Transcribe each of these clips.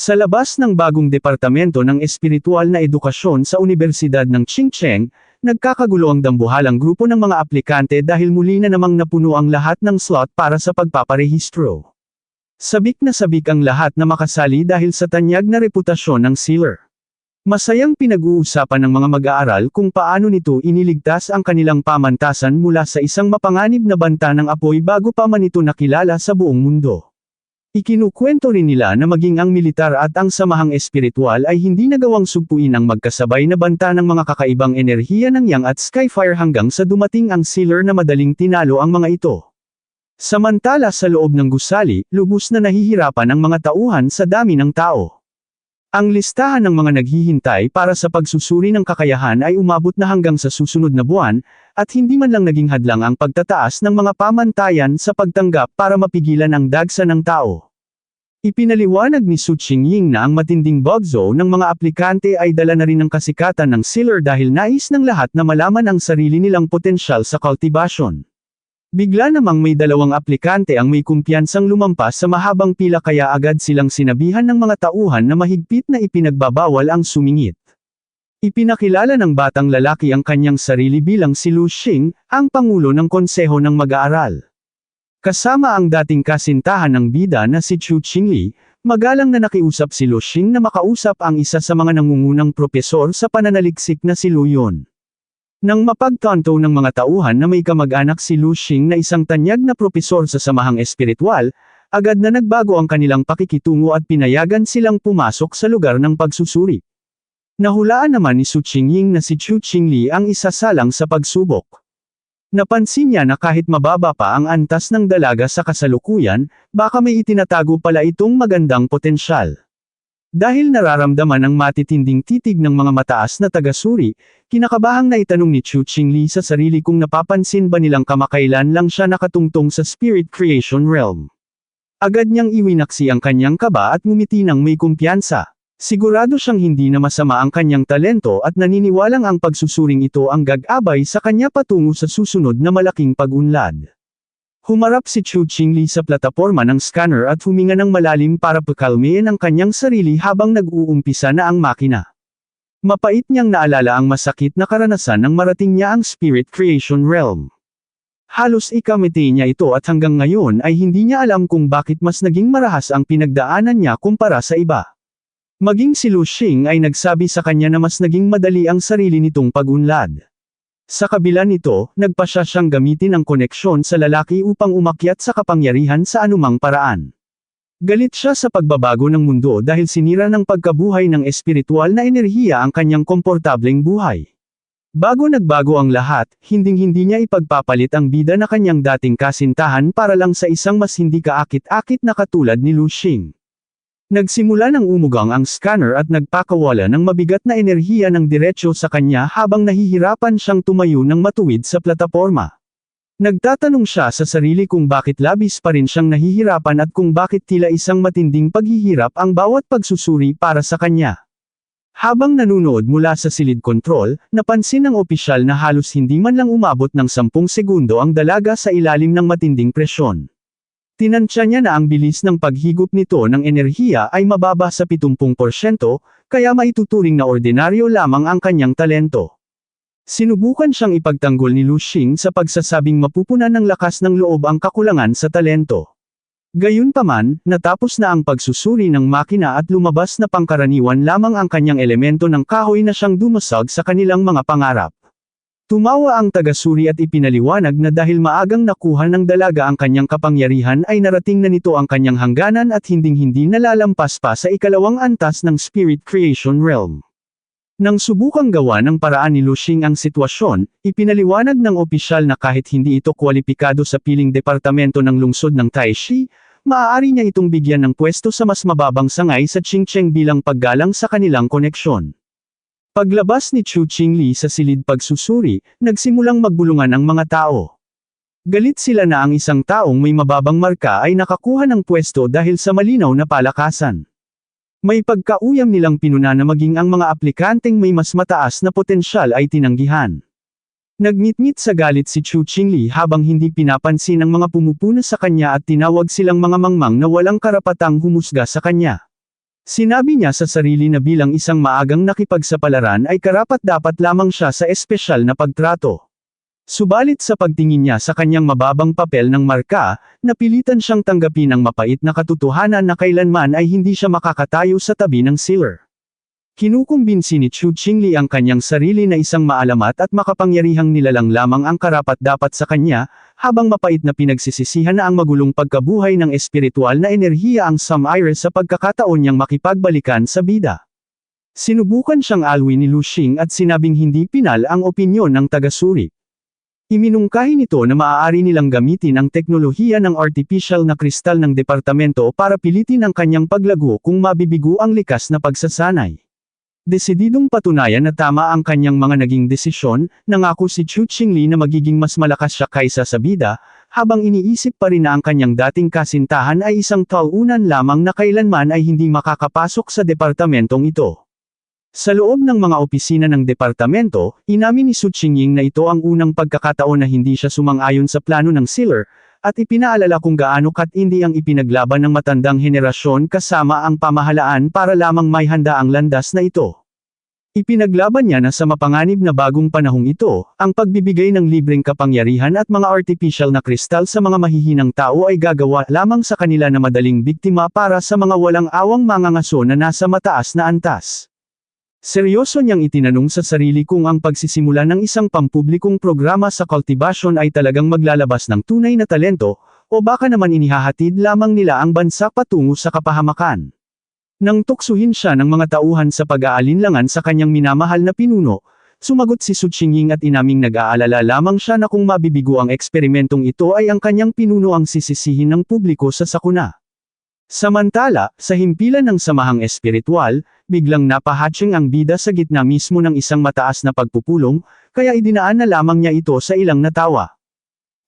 Sa labas ng bagong departamento ng espiritual na edukasyon sa Universidad ng Chingcheng, nagkakagulo ang dambuhalang grupo ng mga aplikante dahil muli na namang napuno ang lahat ng slot para sa pagpaparehistro. Sabik na sabik ang lahat na makasali dahil sa tanyag na reputasyon ng sealer. Masayang pinag-uusapan ng mga mag-aaral kung paano nito iniligtas ang kanilang pamantasan mula sa isang mapanganib na banta ng apoy bago pa man ito nakilala sa buong mundo. Ikinukwento rin nila na maging ang militar at ang samahang espiritual ay hindi nagawang sugpuin ang magkasabay na banta ng mga kakaibang enerhiya ng Yang at Skyfire hanggang sa dumating ang sealer na madaling tinalo ang mga ito. Samantala sa loob ng gusali, lubos na nahihirapan ang mga tauhan sa dami ng tao. Ang listahan ng mga naghihintay para sa pagsusuri ng kakayahan ay umabot na hanggang sa susunod na buwan, at hindi man lang naging hadlang ang pagtataas ng mga pamantayan sa pagtanggap para mapigilan ang dagsa ng tao. Ipinaliwanag ni Su Qingying na ang matinding bugzo ng mga aplikante ay dala na rin ng kasikatan ng sealer dahil nais ng lahat na malaman ang sarili nilang potensyal sa cultivation. Bigla namang may dalawang aplikante ang may kumpiyansang lumampas sa mahabang pila kaya agad silang sinabihan ng mga tauhan na mahigpit na ipinagbabawal ang sumingit. Ipinakilala ng batang lalaki ang kanyang sarili bilang si Lu Xing, ang pangulo ng konseho ng mag-aaral. Kasama ang dating kasintahan ng bida na si Chu Qingli, magalang na nakiusap si Lu Xing na makausap ang isa sa mga nangungunang propesor sa pananaliksik na si Lu Yun. Nang mapagtanto ng mga tauhan na may kamag-anak si Lu Xing na isang tanyag na propesor sa samahang espiritual, agad na nagbago ang kanilang pakikitungo at pinayagan silang pumasok sa lugar ng pagsusuri. Nahulaan naman ni Su Qingying na si Chu Qingli ang isasalang sa pagsubok. Napansin niya na kahit mababa pa ang antas ng dalaga sa kasalukuyan, baka may itinatago pala itong magandang potensyal. Dahil nararamdaman ang matitinding titig ng mga mataas na tagasuri, kinakabahang naitanong ni Chu Qingli sa sarili kung napapansin ba nilang kamakailan lang siya nakatungtong sa spirit creation realm. Agad niyang iwinaksi ang kanyang kaba at ngumiti ng may kumpiyansa. Sigurado siyang hindi na masama ang kanyang talento at naniniwalang ang pagsusuring ito ang gag-abay sa kanya patungo sa susunod na malaking pag-unlad. Humarap si Chu Qingli sa plataporma ng scanner at huminga ng malalim para pakalmayin ang kanyang sarili habang nag-uumpisa na ang makina. Mapait niyang naalala ang masakit na karanasan nang marating niya ang spirit creation realm. Halos ikamete niya ito at hanggang ngayon ay hindi niya alam kung bakit mas naging marahas ang pinagdaanan niya kumpara sa iba. Maging si Lu Xing ay nagsabi sa kanya na mas naging madali ang sarili nitong pag-unlad. Sa kabila nito, nagpasya siyang gamitin ang koneksyon sa lalaki upang umakyat sa kapangyarihan sa anumang paraan. Galit siya sa pagbabago ng mundo dahil sinira ng pagkabuhay ng espiritual na enerhiya ang kanyang komportableng buhay. Bago nagbago ang lahat, hinding-hindi niya ipagpapalit ang bida na kanyang dating kasintahan para lang sa isang mas hindi kaakit-akit na katulad ni Lu Xing. Nagsimula ng umugang ang scanner at nagpakawala ng mabigat na enerhiya ng diretsyo sa kanya habang nahihirapan siyang tumayo ng matuwid sa plataporma. Nagtatanong siya sa sarili kung bakit labis pa rin siyang nahihirapan at kung bakit tila isang matinding paghihirap ang bawat pagsusuri para sa kanya. Habang nanunood mula sa silid control, napansin ng opisyal na halos hindi man lang umabot ng 10 segundo ang dalaga sa ilalim ng matinding presyon. Tinansya niya na ang bilis ng paghigop nito ng enerhiya ay mababa sa 70%, kaya maituturing na ordinaryo lamang ang kanyang talento. Sinubukan siyang ipagtanggol ni Lu Xing sa pagsasabing mapupunan ng lakas ng loob ang kakulangan sa talento. Gayunpaman, natapos na ang pagsusuri ng makina at lumabas na pangkaraniwan lamang ang kanyang elemento ng kahoy na siyang dumasag sa kanilang mga pangarap. Tumawa ang tagasuri at ipinaliwanag na dahil maagang nakuha ng dalaga ang kanyang kapangyarihan ay narating na nito ang kanyang hangganan at hinding-hindi nalalampas pa sa ikalawang antas ng spirit creation realm. Nang subukang gawa ng paraan ni Lu Xing ang sitwasyon, ipinaliwanag ng opisyal na kahit hindi ito kwalipikado sa piling departamento ng lungsod ng Taishi, maaari niya itong bigyan ng pwesto sa mas mababang sangay sa Chingcheng bilang paggalang sa kanilang koneksyon. Paglabas ni Chu Qingli sa silid pagsusuri, nagsimulang magbulungan ang mga tao. Galit sila na ang isang taong may mababang marka ay nakakuha ng pwesto dahil sa malinaw na palakasan. May pagkauyam nilang pinuna na maging ang mga aplikanteng may mas mataas na potensyal ay tinanggihan. Nagngit-ngit sa galit si Chu Qingli habang hindi pinapansin ang mga pumupuna sa kanya at tinawag silang mga mangmang na walang karapatang humusga sa kanya. Sinabi niya sa sarili na bilang isang maagang nakipagsapalaran ay karapat-dapat lamang siya sa espesyal na pagtrato. Subalit sa pagtingin niya sa kanyang mababang papel ng marka, napilitan siyang tanggapin ang mapait na katotohanan na kailanman ay hindi siya makakatayo sa tabi ng sealer. Kinukumbinsi ni Chu Qingli ang kanyang sarili na isang maalamat at makapangyarihang nilalang lamang ang karapat-dapat sa kanya, habang mapait na pinagsisisihan na ang magulong pagkabuhay ng espiritual na enerhiya ang Sam-Iris sa pagkakataon niyang makipagbalikan sa bida. Sinubukan siyang alwi ni Lu Xing at sinabing hindi pinal ang opinyon ng tagasuri. Iminungkahi nito na maaari nilang gamitin ang teknolohiya ng artificial na kristal ng departamento para pilitin ang kanyang paglago kung mabibigo ang likas na pagsasanay. Desididong patunayan na tama ang kanyang mga naging desisyon, nangako si Chu Qingli na magiging mas malakas siya kaysa sa bida, habang iniisip pa rin na ang kanyang dating kasintahan ay isang talunan lamang na kailanman ay hindi makakapasok sa departamentong ito. Sa loob ng mga opisina ng departamento, inamin ni Su Qingying na ito ang unang pagkakataon na hindi siya sumang-ayon sa plano ng sealer, at ipinaalala kung gaano katindi ang ipinaglaban ng matandang henerasyon kasama ang pamahalaan para lamang may handa ang landas na ito. Ipinaglaban niya na sa mapanganib na bagong panahong ito, ang pagbibigay ng libreng kapangyarihan at mga artificial na kristal sa mga mahihinang tao ay gagawa lamang sa kanila na madaling biktima para sa mga walang awang mangangaso na nasa mataas na antas. Seryoso niyang itinanong sa sarili kung ang pagsisimula ng isang pampublikong programa sa kultibasyon ay talagang maglalabas ng tunay na talento, o baka naman inihahatid lamang nila ang bansa patungo sa kapahamakan. Nang tuksuhin siya ng mga tauhan sa pag-aalinlangan sa kanyang minamahal na pinuno, sumagot si Su Qingying at inaming nag-aalala lamang siya na kung mabibigo ang eksperimentong ito ay ang kanyang pinuno ang sisisihin ng publiko sa sakuna. Samantala, sa himpilan ng samahang espiritual, biglang napahatching ang bida sa gitna mismo ng isang mataas na pagpupulong, kaya idinaan na lamang niya ito sa ilang natawa.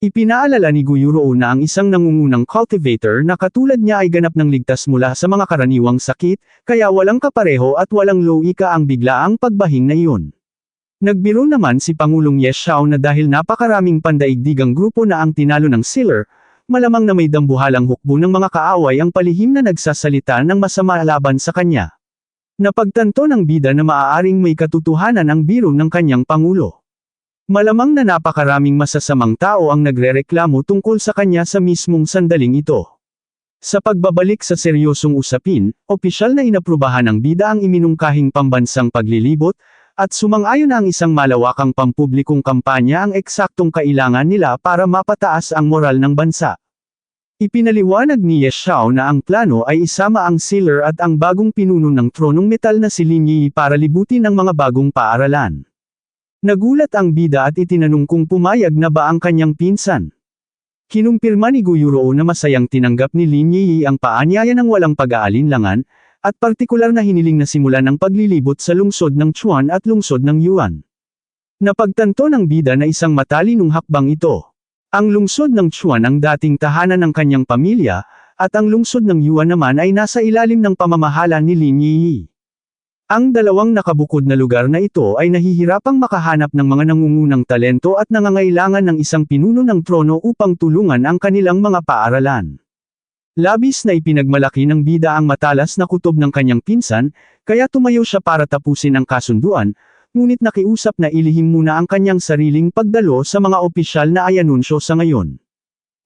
Ipinaalala ni Guyuro na ang isang nangungunang cultivator na katulad niya ay ganap ng ligtas mula sa mga karaniwang sakit, kaya walang kapareho at walang loika ang biglaang pagbahing na iyon. Nagbiro naman si Pangulong Ye Xiao na dahil napakaraming pandaigdigang grupo na ang tinalo ng sealer, malamang na may dambuhalang hukbo ng mga kaaway ang palihim na nagsasalita ng masama laban sa kanya. Napagtanto ng bida na maaaring may katotohanan ang biro ng kanyang pangulo. Malamang na napakaraming masasamang tao ang nagrereklamo tungkol sa kanya sa mismong sandaling ito. Sa pagbabalik sa seryosong usapin, opisyal na inaprubahan ng bida ang iminungkahing pambansang paglilibot, at sumang-ayon na ang isang malawakang pampublikong kampanya ang eksaktong kailangan nila para mapataas ang moral ng bansa. Ipinaliwanag ni Ye Xiao na ang plano ay isama ang sealer at ang bagong pinuno ng tronong metal na si Lin Yi para libutin ang mga bagong paaralan. Nagulat ang bida at itinanong kung pumayag na ba ang kanyang pinsan. Kinumpirma ni Guyuro na masayang tinanggap ni Lin Yi ang paanyaya ng walang pag-aalinlangan, at partikular na hiniling na simulan ng paglilibot sa lungsod ng Chuan at lungsod ng Yuan. Napagtanto ng bida na isang matalinong hakbang ito. Ang lungsod ng Chuan ang dating tahanan ng kanyang pamilya, at ang lungsod ng Yuan naman ay nasa ilalim ng pamamahala ni Lin Yi. Ang dalawang nakabukod na lugar na ito ay nahihirapang makahanap ng mga nangungunang talento at nangangailangan ng isang pinuno ng trono upang tulungan ang kanilang mga paaralan. Labis na ipinagmalaki ng bida ang matalas na kutob ng kanyang pinsan, kaya tumayo siya para tapusin ang kasunduan, ngunit nakiusap na ilihim muna ang kanyang sariling pagdalo sa mga opisyal na ayanunsyo sa ngayon.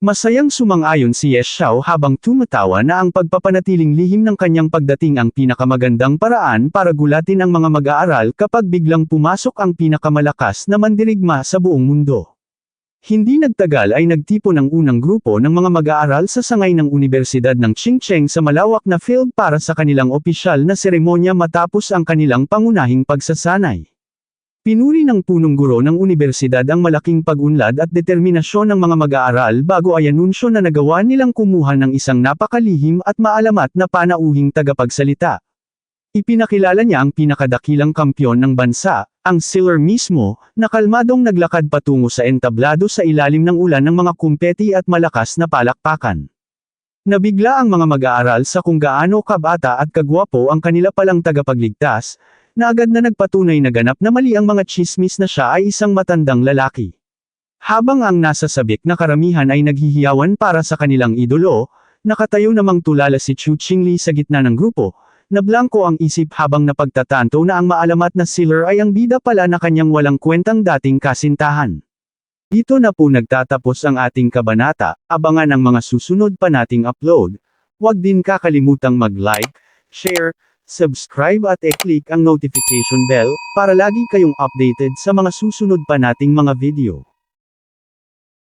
Masayang sumang-ayon si Ye Xiao habang tumatawa na ang pagpapanatiling lihim ng kanyang pagdating ang pinakamagandang paraan para gulatin ang mga mag-aaral kapag biglang pumasok ang pinakamalakas na mandirigma sa buong mundo. Hindi nagtagal ay nagtipon ang unang grupo ng mga mag-aaral sa sangay ng Universidad ng Qingcheng sa malawak na field para sa kanilang opisyal na seremonya matapos ang kanilang pangunahing pagsasanay. Pinuri ng punong guro ng universidad ang malaking pag-unlad at determinasyon ng mga mag-aaral bago ay anunsyo na nagawa nilang kumuha ng isang napakalihim at maalamat na panauhing tagapagsalita. Ipinakilala niya ang pinakadakilang kampyon ng bansa, ang sealer mismo, na kalmadong naglakad patungo sa entablado sa ilalim ng ulan ng mga kumpeti at malakas na palakpakan. Nabigla ang mga mag-aaral sa kung gaano kabata at kagwapo ang kanila palang tagapagligtas, na agad na nagpatunay na ganap na mali ang mga tsismis na siya ay isang matandang lalaki. Habang ang nasa sabik na karamihan ay naghihiyawan para sa kanilang idolo, nakatayo namang tulala si Chu Qingli sa gitna ng grupo, Nablangko ang isip habang napagtatanto na ang maalamat na Sealer ay ang bida pala na kanyang walang kwentang dating kasintahan. Dito na po nagtatapos ang ating kabanata, abangan ang mga susunod pa nating upload. Huwag din kakalimutang mag-like, share, subscribe at i-click ang notification bell, para lagi kayong updated sa mga susunod pa nating mga video.